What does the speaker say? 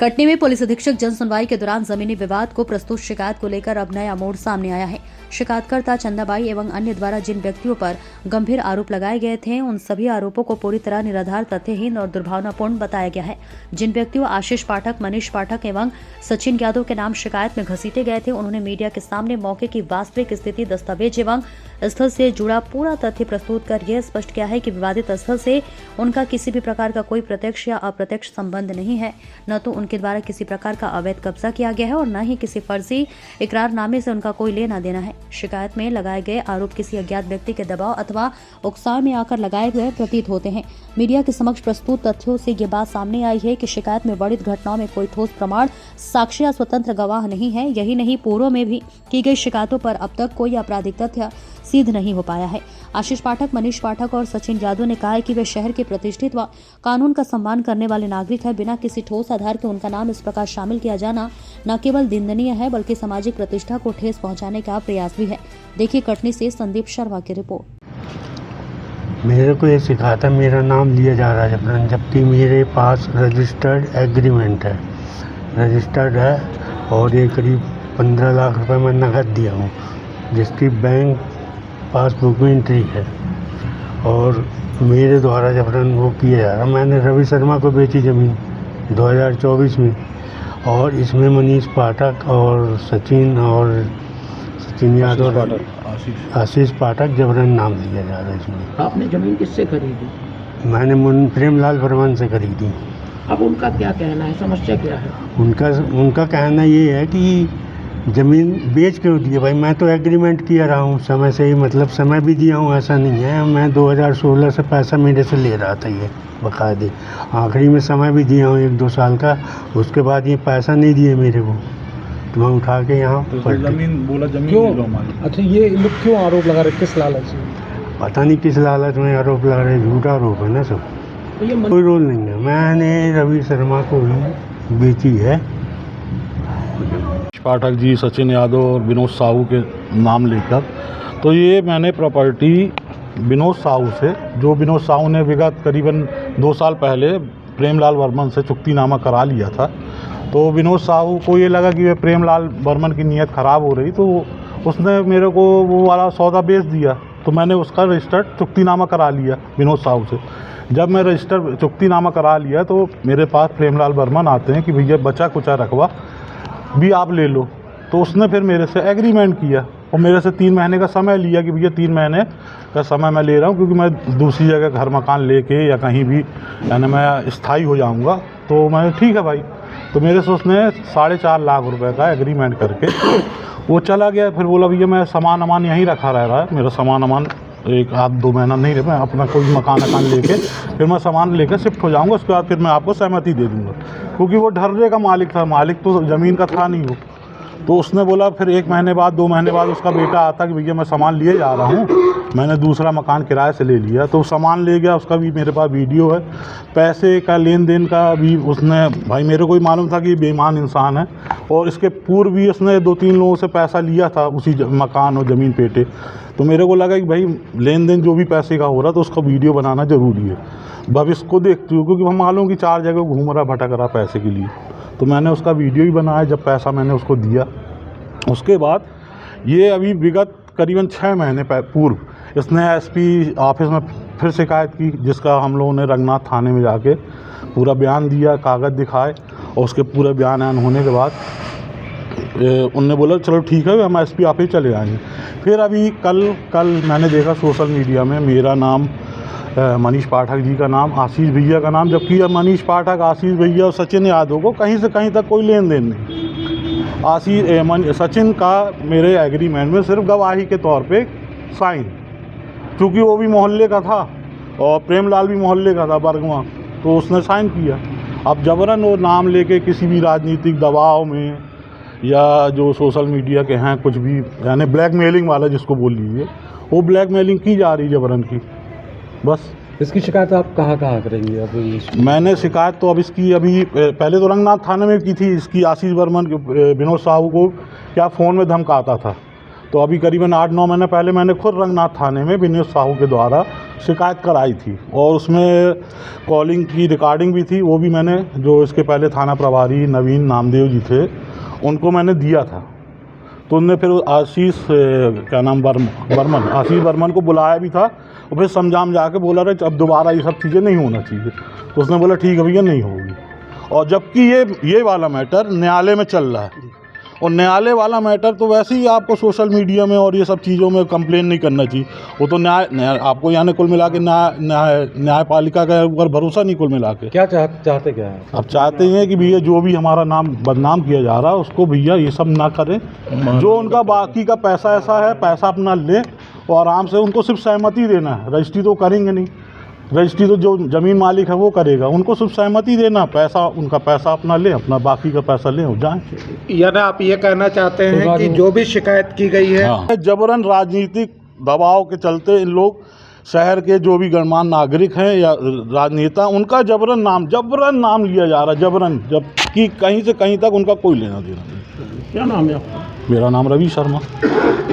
कटनी में पुलिस अधीक्षक जन सुनवाई के दौरान जमीनी विवाद को प्रस्तुत शिकायत को लेकर अब नया मोड़ सामने आया है। शिकायतकर्ता चंदाबाई एवं अन्य द्वारा जिन व्यक्तियों पर गंभीर आरोप लगाए गए थे, उन सभी आरोपों को पूरी तरह निराधार, तथ्यहीन और दुर्भावनापूर्ण बताया गया है। जिन व्यक्तियों आशीष पाठक, मनीष पाठक एवं सचिन यादव के नाम शिकायत में घसीटे गए थे, उन्होंने मीडिया के सामने मौके की वास्तविक स्थिति, दस्तावेज एवं स्थल से जुड़ा पूरा तथ्य प्रस्तुत कर यह स्पष्ट किया है कि विवादित स्थल से उनका किसी भी प्रकार का कोई प्रत्यक्ष या अप्रत्यक्ष संबंध नहीं है। न तो उनके द्वारा किसी प्रकार का अवैध कब्जा किया गया है और न ही किसी फर्जी इकरारनामे से उनका कोई लेना देना है। शिकायत में लगाए गए आरोप किसी अज्ञात व्यक्ति के दबाव अथवा उकसाव में आकर लगाए गए प्रतीत होते हैं। मीडिया के समक्ष प्रस्तुत तथ्यों से ये बात सामने आई है कि शिकायत में वर्णित घटनाओं में कोई ठोस प्रमाण, साक्ष्य या स्वतंत्र गवाह नहीं है। यही नहीं, पूर्व में भी की गई शिकायतों पर अब तक कोई आपराधिक तथ्य सिद्ध नहीं हो पाया है। आशीष पाठक, मनीष पाठक और सचिन यादव ने कहा है कि वे शहर के प्रतिष्ठित व कानून का सम्मान करने वाले नागरिक हैं। बिना किसी ठोस आधार के उनका नाम इस प्रकार शामिल किया जाना न केवल निंदनीय है, बल्कि सामाजिक प्रतिष्ठा को ठेस पहुंचाने का प्रयास भी है। देखिए कटनी से संदीप शर्मा की रिपोर्ट। मेरे को ये सिखा था, मेरा नाम लिया जा रहा है जबकि मेरे पास रजिस्टर्ड एग्रीमेंट है, रजिस्टर्ड है और ये करीब 15 लाख रुपए मैं नकद दिया हूँ, जिसकी बैंक पासबुक में एंट्री है। और मेरे द्वारा जबरन वो किया जा रहा। मैंने रवि शर्मा को बेची ज़मीन 2024 में, और इसमें मनीष पाठक और सचिन यादव और आशीष पाठक जबरन नाम लिया जा रहा है इसमें। आपने ज़मीन किससे खरीदी? मैंने प्रेमलाल वर्मन से खरीदी। अब उनका क्या कहना है, समस्या क्या है? उनका कहना ये है कि ज़मीन बेच क्यों दी है भाई? मैं तो एग्रीमेंट किया रहा हूँ समय से ही, मतलब समय भी दिया हूँ, ऐसा नहीं है। मैं 2016 से पैसा मेरे से ले रहा था ये बाकायदे, आखिरी में समय भी दिया हूँ 1-2 साल का। उसके बाद ये पैसा नहीं दिए मेरे को, तो मैं उठा के यहाँ ज़मीन क्यों? अच्छा, ये लोग क्यों आरोप लगा रहे, किस लालच से? पता नहीं किस लालच में आरोप लगा रहे, झूठा आरोप है ना सब। कोई रोल नहीं है, मैंने रवि शर्मा को ही बेची है। पाठक जी, सचिन यादव और विनोद साहू के नाम लेकर, तो ये मैंने प्रॉपर्टी विनोद साहू से, जो विनोद साहू ने विगत करीबन 2 साल पहले प्रेमलाल वर्मन से चुक्तिनामा करा लिया था। तो विनोद साहू को ये लगा कि वे प्रेमलाल वर्मन की नीयत ख़राब हो रही, तो उसने मेरे को वो वाला सौदा बेच दिया। तो मैंने उसका रजिस्टर्ड चुक्तिनामा करा लिया विनोद साहू से। जब मैं रजिस्टर चुक्तिनामा करा लिया तो मेरे पास प्रेमलाल वर्मन आते हैं कि भैया बचा कुचा रकबा भी आप ले लो। तो उसने फिर मेरे से एग्रीमेंट किया और मेरे से 3 महीने का समय लिया कि भैया 3 महीने का समय मैं ले रहा हूँ, क्योंकि मैं दूसरी जगह घर मकान लेके या कहीं भी यानी मैं स्थायी हो जाऊँगा। तो मैं ठीक है भाई। तो मेरे से उसने 4.5 लाख रुपए का एग्रीमेंट करके वो चला गया। फिर बोला भैया मैं सामान अमान यहीं रखा रहा है, मेरा सामान अमान 1-2 महीना नहीं रहे, मैं अपना कोई मकान लेके फिर मैं सामान लेकर शिफ्ट हो जाऊंगा। उसके बाद फिर मैं आपको सहमति दे दूंगा, क्योंकि वो ढर्रे का मालिक था, मालिक तो ज़मीन का था नहीं वो। तो उसने बोला फिर 1 महीने बाद 2 महीने बाद उसका बेटा आता कि भैया मैं सामान लिए जा रहा हूँ, मैंने दूसरा मकान किराए से ले लिया। तो सामान ले गया, उसका भी मेरे पास वीडियो है, पैसे का लेन देन का भी उसने, भाई मेरे को ही मालूम था कि ये बेईमान इंसान है। और इसके पूर्व भी उसने 2-3 लोगों से पैसा लिया था उसी मकान और ज़मीन पेटे। तो मेरे को लगा कि भाई लेन देन जो भी पैसे का हो रहा तो उसका वीडियो बनाना ज़रूरी है, भविष्य को देखते हुए, क्योंकि हम मालूम कि 4 जगह घूम रहा भटक रहा पैसे के लिए। तो मैंने उसका वीडियो ही बनाया जब पैसा मैंने उसको दिया। उसके बाद ये अभी विगत करीबन 6 महीने पूर्व इसने एसपी ऑफिस में फिर शिकायत की, जिसका हम लोगों ने रंगनाथ थाने में जाके पूरा बयान दिया, कागज़ दिखाए, और उसके पूरे बयान होने के बाद उनने बोला चलो ठीक है हम एसपी ऑफिस चले आएंगे। फिर अभी कल मैंने देखा सोशल मीडिया में मेरा नाम, मनीष पाठक जी का नाम, आशीष भैया का नाम, जबकि मनीष पाठक, आशीष भैया और सचिन यादव को कहीं से कहीं तक कोई लेन देन नहीं। सचिन का मेरे एग्रीमेंट में सिर्फ गवाही के तौर पे साइन, क्योंकि वो भी मोहल्ले का था और प्रेमलाल भी मोहल्ले का था बरगवा, तो उसने साइन किया। अब जबरन वो नाम लेके किसी भी राजनीतिक दबाव में या जो सोशल मीडिया के हैं कुछ भी, यानी ब्लैकमेलिंग वाला जिसको बोल लीजिए, वो ब्लैकमेलिंग की जा रही जबरन की। बस इसकी शिकायत आप कहाँ करेंगे अभी? मैंने शिकायत तो अब इसकी अभी पहले तो रंगनाथ थाने में की थी। इसकी आशीष वर्मन विनोद साहू को क्या फ़ोन में धमकाता था, तो अभी करीबन 8-9 महीने पहले मैंने खुद रंगनाथ थाने में विनोद साहू के द्वारा शिकायत कराई थी और उसमें कॉलिंग की रिकॉर्डिंग भी थी। वो भी मैंने, जो इसके पहले थाना प्रभारी नवीन नामदेव जी थे, उनको मैंने दिया था। तो उनने फिर आशीष क्या नाम बर्मन आशीष बर्मन को बुलाया भी था और फिर समझाम जाके बोला रहे अब दोबारा ये सब चीज़ें नहीं होना चाहिए। तो उसने बोला ठीक है भैया, नहीं होगी। और जबकि ये वाला मैटर न्यायालय में चल रहा है, और न्यायालय वाला मैटर तो वैसे ही आपको सोशल मीडिया में और ये सब चीज़ों में कंप्लेन नहीं करना चाहिए। वो तो न्याय आपको यानी कुल मिला के न्यायपालिका के ऊपर भरोसा नहीं कुल मिला के। क्या चाहते क्या है? अब चाहते हैं कि भैया जो भी हमारा नाम बदनाम किया जा रहा है उसको भैया ये सब ना करें। जो उनका बाकी का पैसा ऐसा है, पैसा अपना लें और आराम से, उनको सिर्फ सहमति देना है। रजिस्ट्री तो करेंगे नहीं, रजिस्ट्री तो जो ज़मीन मालिक है वो करेगा। उनको सिर्फ सहमति देना, पैसा उनका पैसा अपना ले, अपना बाकी का पैसा ले और जाएँ। यानी आप ये कहना चाहते हैं कि जो भी शिकायत की गई है, हाँ। जबरन राजनीतिक दबाव के चलते इन लोग, शहर के जो भी गणमान्य नागरिक हैं या राजनेता, उनका जबरन नाम लिया जा रहा है, जबरन, जबकि कहीं से कहीं तक उनका कोई लेना देना नहीं। क्या नाम है आपका? मेरा नाम रवि शर्मा।